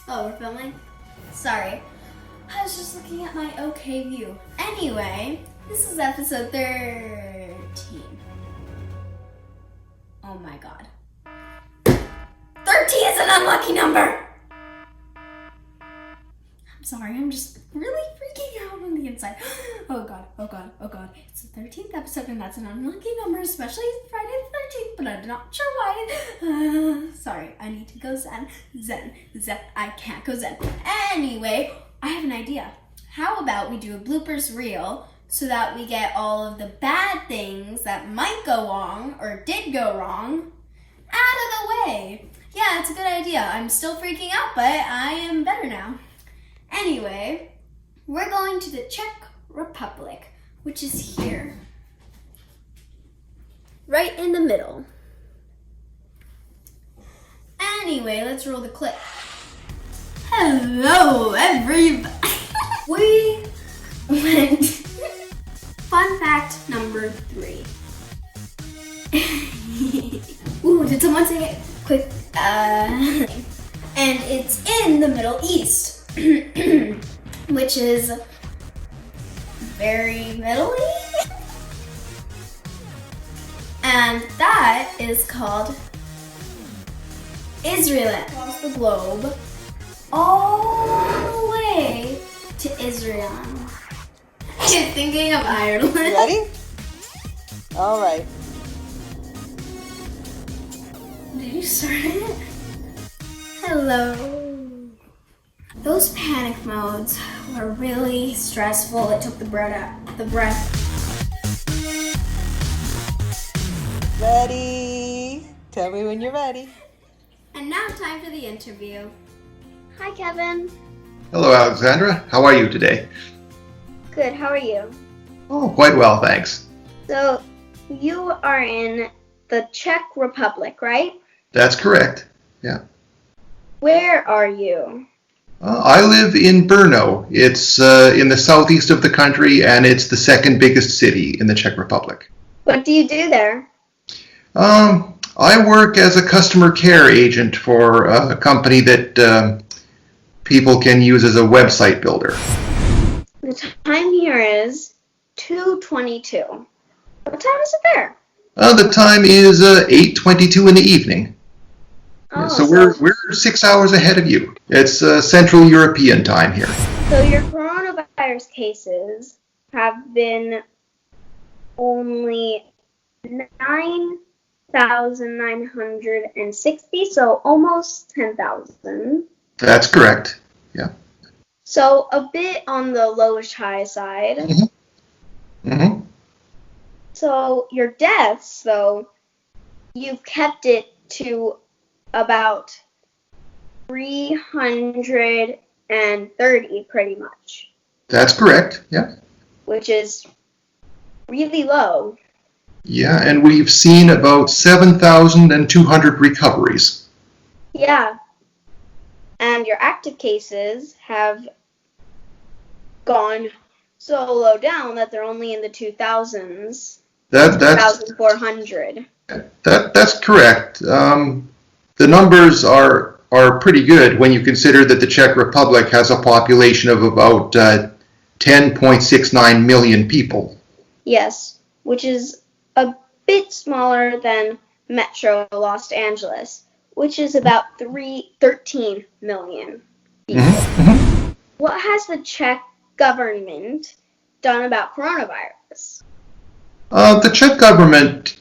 Oh, we're filming? Sorry. I was just looking at my OK view. Anyway, this is episode 13. Oh my god. 13 is an unlucky number! I'm sorry, I'm just really freaking out on the inside. Oh god, oh god, oh god. It's the 13th episode and that's an unlucky number, especially Friday the 13th, but I'm not sure why. Sorry, I need to go zen. Zen, I can't go zen. Anyway, I have an idea. How about we do a bloopers reel so that we get all of the bad things that might go wrong or did go wrong out of the way. Yeah, it's a good idea. I'm still freaking out, but I am better now. Anyway, we're going to the Czech Republic, which is here. Right in the middle. Anyway, let's roll the clip. Hello, everybody. We went. Fun fact number 3. Ooh, did someone say it quick? And it's in the Middle East, which is very middle-y. And that is called Israel. Across the globe, all the way to Israel. You're thinking of Ireland. Ready? All right. Did you start it? Hello. Those panic modes were really stressful. It took the breath. Ready? Tell me when you're ready. And now time for the interview. Hi, Kevin. Hello, Alexandra. How are you today? Good, how are you? Oh, quite well, thanks. So, you are in the Czech Republic, right? That's correct. Yeah. Where are you? I live in Brno. It's in the southeast of the country, and it's the second biggest city in the Czech Republic. What do you do there? I work as a customer care agent for a company that people can use as a website builder. The time here is 2:22. What time is it there? The time is 8:22 in the evening. Oh, so we're 6 hours ahead of you. It's Central European time here. So your coronavirus cases have been only 9,960, so almost 10,000. That's correct. Yeah. So a bit on the lowish high side. Mm-hmm. Mm-hmm. So your deaths, though, you've kept it to about 330 pretty much. That's correct, yeah. Which is really low. Yeah, and we've seen about 7,200 recoveries. Yeah. And your active cases have gone so low down that they're only in the 2,000s. That's 2,400. That's correct. The numbers are pretty good when you consider that the Czech Republic has a population of about 10.69 million people. Yes, which is a bit smaller than Metro Los Angeles, which is about 13 million people. Mm-hmm. What has the Czech government done about coronavirus? The Czech government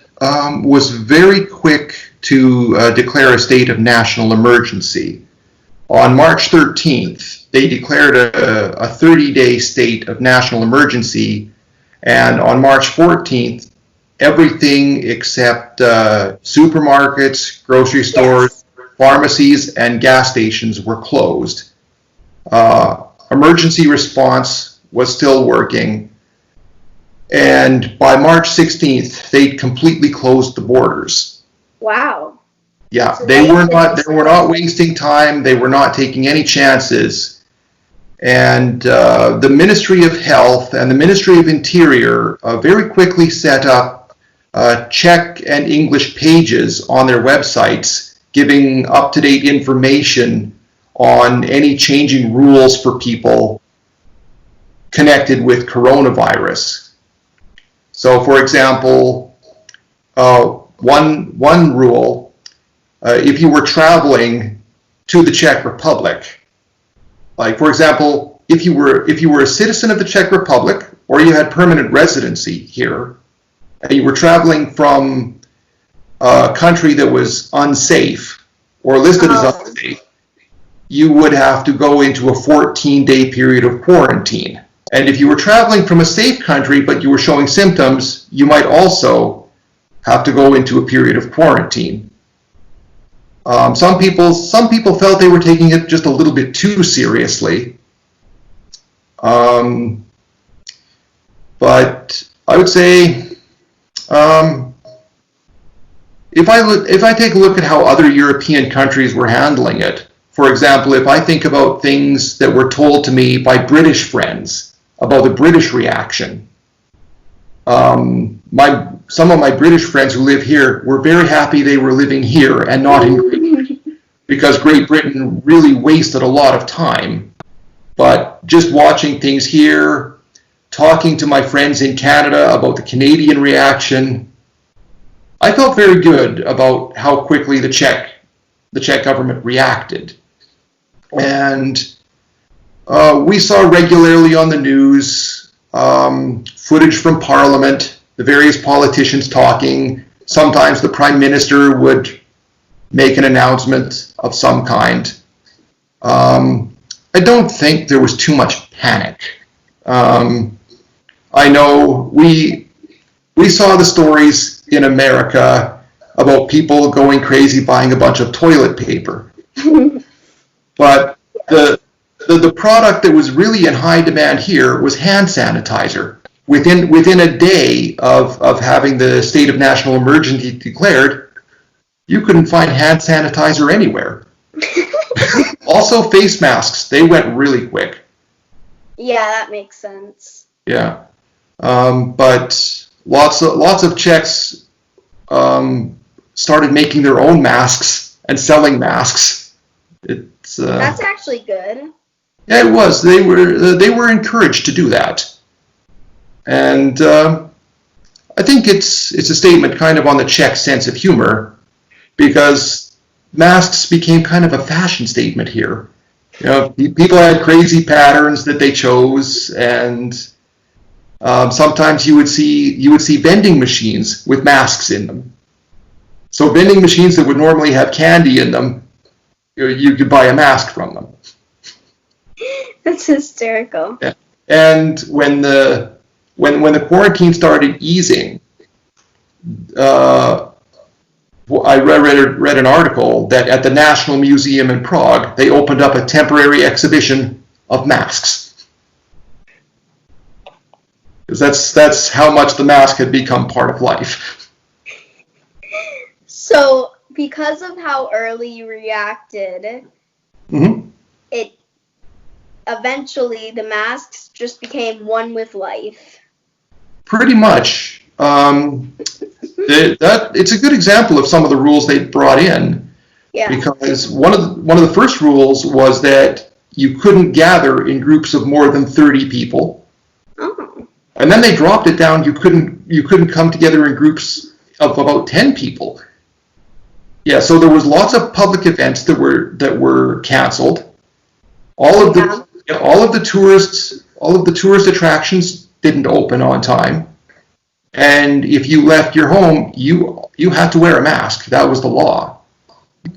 was very quick to declare a state of national emergency. On March 13th, they declared a 30-day state of national emergency, and on March 14th, everything except supermarkets, grocery stores, pharmacies, and gas stations were closed. Emergency response was still working, and by March 16th, they completely closed the borders. Wow. Yeah, So they were not wasting time. They were not taking any chances. And the Ministry of Health and the Ministry of Interior very quickly set up Czech and English pages on their websites giving up-to-date information on any changing rules for people connected with coronavirus. So, for example, one rule, if you were traveling to the Czech Republic, like for example, if you were a citizen of the Czech Republic or you had permanent residency here, and you were traveling from a country that was unsafe or listed as unsafe, you would have to go into a 14-day period of quarantine. And if you were traveling from a safe country but you were showing symptoms, you might also have to go into a period of quarantine. Some people felt they were taking it just a little bit too seriously. But I would say, if I take a look at how other European countries were handling it, for example, if I think about things that were told to me by British friends about the British reaction, some of my British friends who live here were very happy they were living here and not in Great Britain, because Great Britain really wasted a lot of time. But just watching things here, talking to my friends in Canada about the Canadian reaction, I felt very good about how quickly the Czech government reacted. And we saw regularly on the news footage from Parliament, the various politicians talking. Sometimes the Prime Minister would make an announcement of some kind. I don't think there was too much panic. I know we saw the stories in America about people going crazy buying a bunch of toilet paper. But the product that was really in high demand here was hand sanitizer. Within a day of having the state of national emergency declared, you couldn't find hand sanitizer anywhere. Also, face masks, they went really quick. Yeah, that makes sense. Yeah, but lots of Czechs started making their own masks and selling masks. That's actually good. Yeah, it was. They were encouraged to do that, and I think it's a statement kind of on the Czech sense of humor, because masks became kind of a fashion statement here. You know, people had crazy patterns that they chose, and sometimes you would see vending machines with masks in them. So vending machines that would normally have candy in them, you could buy a mask from them. That's hysterical. Yeah. And when the quarantine started easing, I read an article that at the National Museum in Prague, they opened up a temporary exhibition of masks. Because that's how much the mask had become part of life. So, because of how early you reacted, it eventually the masks just became one with life. Pretty much. It's a good example of some of the rules they brought in. Yeah. Because one of the first rules was that you couldn't gather in groups of more than 30 people. Oh. And then they dropped it down. You couldn't come together in groups of about 10 people. Yeah, so there was lots of public events that were canceled. All of the tourist attractions didn't open on time. And if you left your home, you had to wear a mask. That was the law.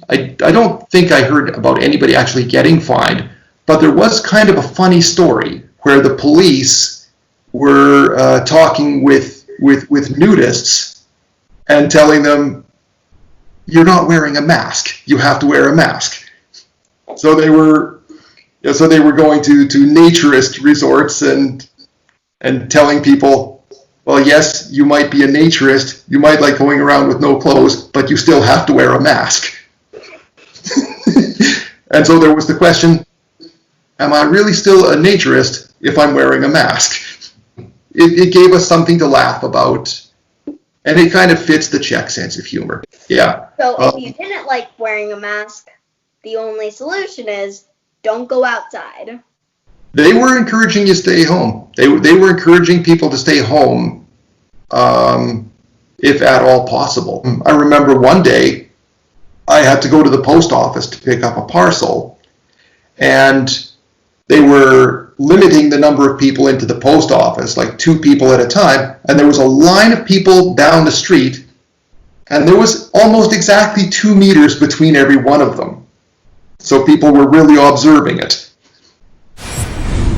I don't think I heard about anybody actually getting fined, but there was kind of a funny story where the police were talking with nudists and telling them, "You're not wearing a mask. You have to wear a mask." So they were going to naturist resorts and telling people, well, yes, you might be a naturist, you might like going around with no clothes, but you still have to wear a mask. And so there was the question, am I really still a naturist if I'm wearing a mask? It gave us something to laugh about, and it kind of fits the Czech sense of humor. Yeah. So if you didn't like wearing a mask, the only solution is don't go outside. They were encouraging you to stay home. They were encouraging people to stay home, if at all possible. I remember one day I had to go to the post office to pick up a parcel, and they were limiting the number of people into the post office, like 2 people at a time, and there was a line of people down the street, and there was almost exactly 2 meters between every one of them. So people were really observing it.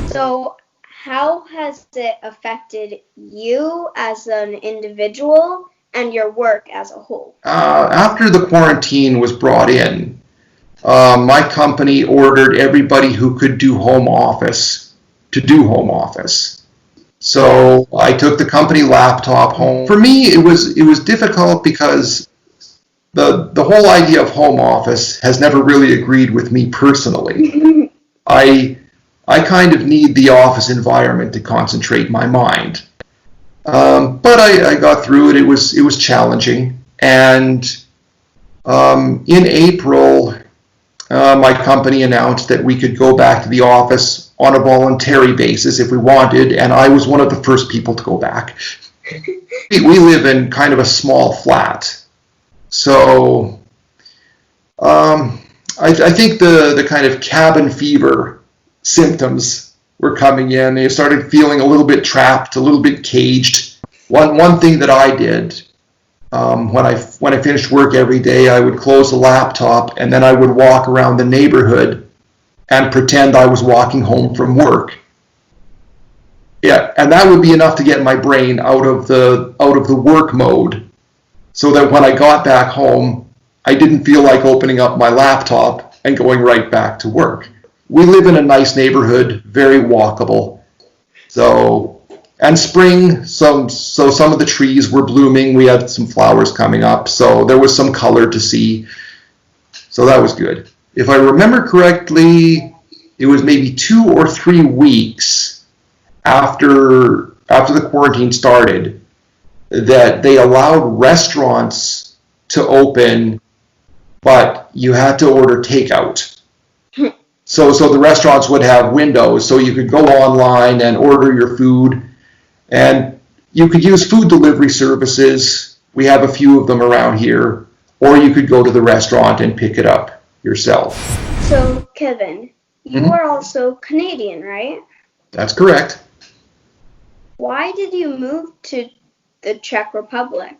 So how has it affected you as an individual and your work as a whole? After the quarantine was brought in, my company ordered everybody who could do home office to do home office. So I took the company laptop home. For me, it was difficult because the whole idea of home office has never really agreed with me personally. I kind of need the office environment to concentrate my mind. But I got through it. It was challenging. And in April, my company announced that we could go back to the office on a voluntary basis if we wanted, and I was one of the first people to go back. We live in kind of a small flat. So I think the kind of cabin fever symptoms were coming in. I started feeling a little bit trapped, a little bit caged. One thing that I did when I finished work every day, I would close the laptop and then I would walk around the neighborhood and pretend I was walking home from work. Yeah, and that would be enough to get my brain out of the work mode, so that when I got back home, I didn't feel like opening up my laptop and going right back to work. We live in a nice neighborhood, very walkable. And spring, some of the trees were blooming. We had some flowers coming up, so there was some color to see. So that was good. If I remember correctly, it was maybe 2 or 3 weeks after the quarantine started that they allowed restaurants to open, but you had to order takeout. So the restaurants would have windows, so you could go online and order your food, and you could use food delivery services. We have a few of them around here, or you could go to the restaurant and pick it up yourself. So, Kevin, you are also Canadian, right? That's correct. Why did you move to the Czech Republic?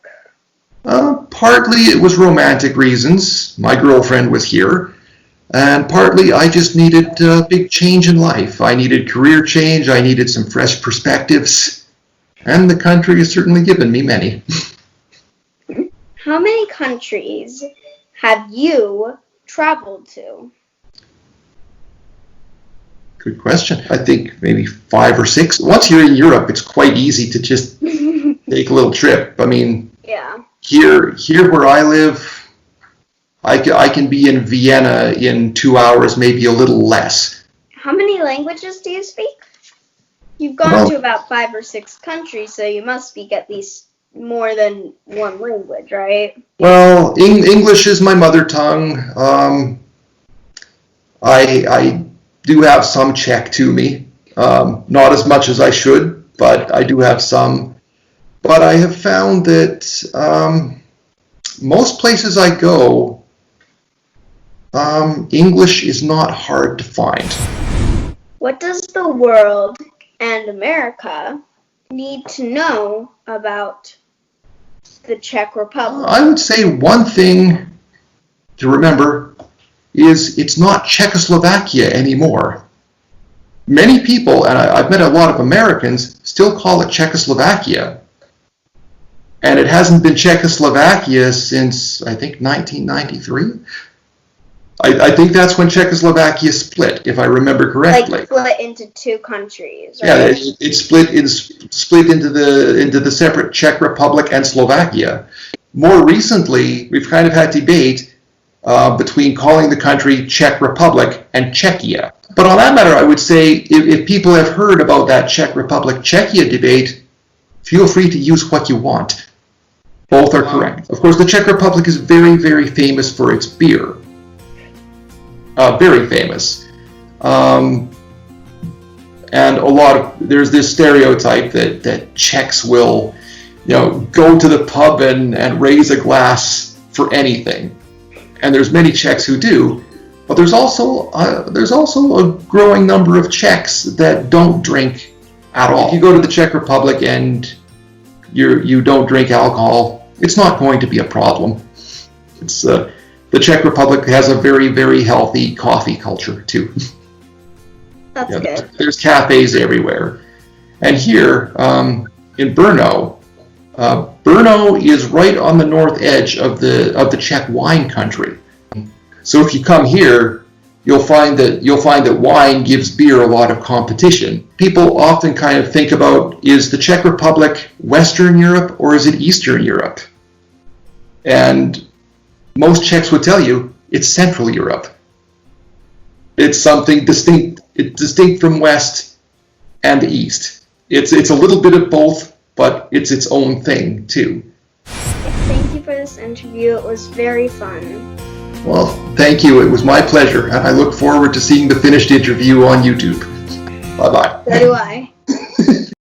Partly it was romantic reasons. My girlfriend was here. And partly I just needed a big change in life. I needed career change. I needed some fresh perspectives. And the country has certainly given me many. How many countries have you traveled to? Good question. I think maybe 5 or 6. Once you're in Europe, it's quite easy to just take a little trip. I mean, yeah. Here where I live, I can be in Vienna in 2 hours, maybe a little less. How many languages do you speak? You've gone to about 5 or 6 countries, so you must speak at least more than one language, right? Well, English is my mother tongue. I do have some Czech to me. Not as much as I should, but I do have some. But I have found that most places I go, English is not hard to find. What does the world and America need to know about the Czech Republic? I would say one thing to remember is it's not Czechoslovakia anymore. Many people, and I've met a lot of Americans, still call it Czechoslovakia. And it hasn't been Czechoslovakia since, I think, 1993. I think that's when Czechoslovakia split, if I remember correctly. Like split into 2 countries, right? Yeah, it split into the separate Czech Republic and Slovakia. More recently, we've kind of had debate between calling the country Czech Republic and Czechia. But on that matter, I would say if people have heard about that Czech Republic-Czechia debate, feel free to use what you want. Both are correct. Of course, the Czech Republic is very, very famous for its beer. very famous. And there's this stereotype that Czechs will, go to the pub and raise a glass for anything. And there's many Czechs who do, but there's also a growing number of Czechs that don't drink at all. If you go to the Czech Republic and you don't drink alcohol, it's not going to be a problem. It's the Czech Republic has a very, very healthy coffee culture too. That's good. There's cafes everywhere. And here in Brno, Brno is right on the north edge of the Czech wine country. So if you come here, you'll find that wine gives beer a lot of competition. People often kind of think about, is the Czech Republic Western Europe or is it Eastern Europe? And most Czechs would tell you it's Central Europe. It's something distinct. It's distinct from West and the East. It's a little bit of both, but it's its own thing too. Thank you for this interview. It was very fun. Well, thank you. It was my pleasure, and I look forward to seeing the finished interview on YouTube. Bye-bye. So do I.